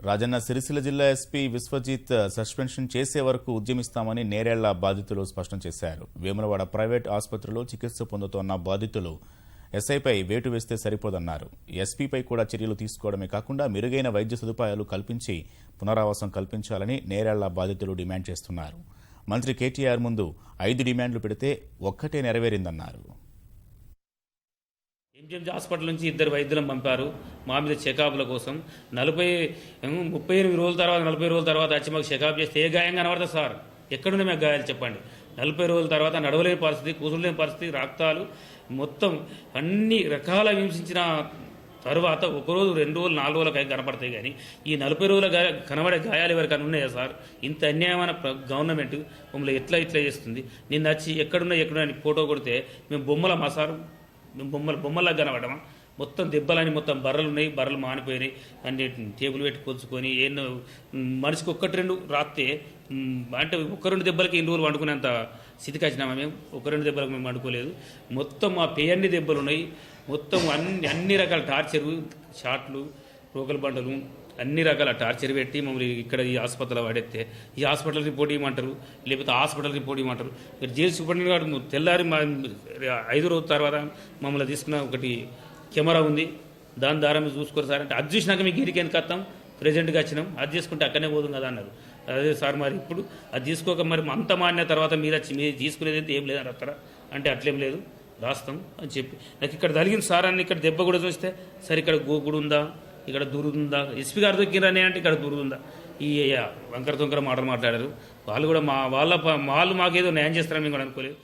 రాజన్న సిరిసిల్ల జిల్లా SP Vishwajit suspension చేసే వరకు ఉద్యమిస్తామని నేరేళ్ల బాధితులు స్పష్టం చేశారు. వేములవాడ ప్రైవేట్ ఆసుపత్రిలో చికిత్స పొందుతోన్న బాధితులు ఎస్ఐపై వేటు వేస్తే సరిపోదన్నారు. ఎస్పీపై కూడా చర్యలు తీసుకోవడమే కాకుండా మెరుగైన వైద్య సదుపాయాలు కల్పించి పునరావాసం కల్పించాలని నేరేళ్ల బాధితులు డిమాండ్ చేస్తున్నారు. మంత్రి కేటీఆర్ ముందు 5 డిమాండ్లు పెడితే ఒక్కటే నెరవేరిందన్నారు. ఎంజిఎంజీ హాస్పిటల్ నుంచి 2 వైద్యులను పంపారు మా మీద చెకప్ల కోసం. 38 రోజుల తర్వాత 40 రోజుల తర్వాత వచ్చి మాకు చెకప్ చేస్తే ఏ గాయం కనబడతా సార్? ఎక్కడున్నా మాకు గాయాలు చెప్పండి. 40 రోజుల తర్వాత నడవలేని పరిస్థితి, కూర్చోలేని పరిస్థితి, రక్తాలు మొత్తం అన్ని రకాల హింసించిన తర్వాత 1 రోజు 2 రోజులు 4 రోజులకు కనపడతాయి. కానీ ఈ 40 రోజుల కనబడే గాయాలు ఎవరికైనా ఉన్నాయా సార్? ఇంత అన్యాయమైన గవర్నమెంట్ మమ్మల్ని ఎట్లా చేస్తుంది? నిన్న వచ్చి ఎక్కడున్నా ఫోటో కొడితే మేము బొమ్మలమా సార్? మేము బొమ్మలా కనబడమా? మొత్తం దెబ్బలని మొత్తం బర్రెలు ఉన్నాయి, బర్రెలు మానిపోయినాయి. అన్ని టేబుల్ పెట్టి కొలుచుకొని ఎన్నో మనిషికి 1-2 రాస్తే అంటే 1-2 దెబ్బలకి ఇన్ని రోజులు వండుకునేంత స్థితికి వచ్చినామా మేము? 1-2 దెబ్బలకు మేము వండుకోలేదు. మొత్తం మా పేయన్ని దెబ్బలు ఉన్నాయి. మొత్తం అన్ని రకాల టార్చరు, షాట్లు, రోకల బండలు, అన్ని రకాల టార్చర్ పెట్టి మమ్మల్ని ఇక్కడ ఈ హాస్పిటల్లో పడేస్తే ఈ హాస్పిటల్ రిపోర్ట్ ఇవ్వమంటారు, లేకపోతే హాస్పిటల్ రిపోర్ట్ ఇవ్వమంటారు. మీరు జైలు సూపరింటెండెంట్ గారు తెల్లారి 5 రోజుల తర్వాత మమ్మల్ని తీసుకున్న ఒకటి కెమెరా ఉంది, దాని ద్వారా మీరు చూసుకోరు సార్ అంటే అది చూసినాక మీకు ఇంటికి ఎందుకు వస్తాం? ప్రెజెంట్గా వచ్చినాం, అది చేసుకుంటే అక్కడనే పోదుం కదా అన్నారు. అదే సార్ మరి ఇప్పుడు అది తీసుకోక మరి అంత మాన్య తర్వాత మీరు తీసుకునేది అయితే ఏం లేదని రాస్తారా అంటే అట్లేం లేదు, రాస్తాం అని చెప్పి నాకు ఇక్కడ తగిలింది సార్ అని ఇక్కడ దెబ్బ కూడా చూస్తే సరే ఇక్కడ గోకుడు ఉందా, ఇక్కడ దురుదుందా, ఎస్పీ గారు దొక్కిరని అంటే ఇక్కడ దురుదుందా, ఈ వంకర తొంకర మాటలు మాట్లాడారు. వాళ్ళు కూడా వాళ్ళు మాకేదో న్యాయం చేస్తారని మేము కూడా అనుకోలేదు.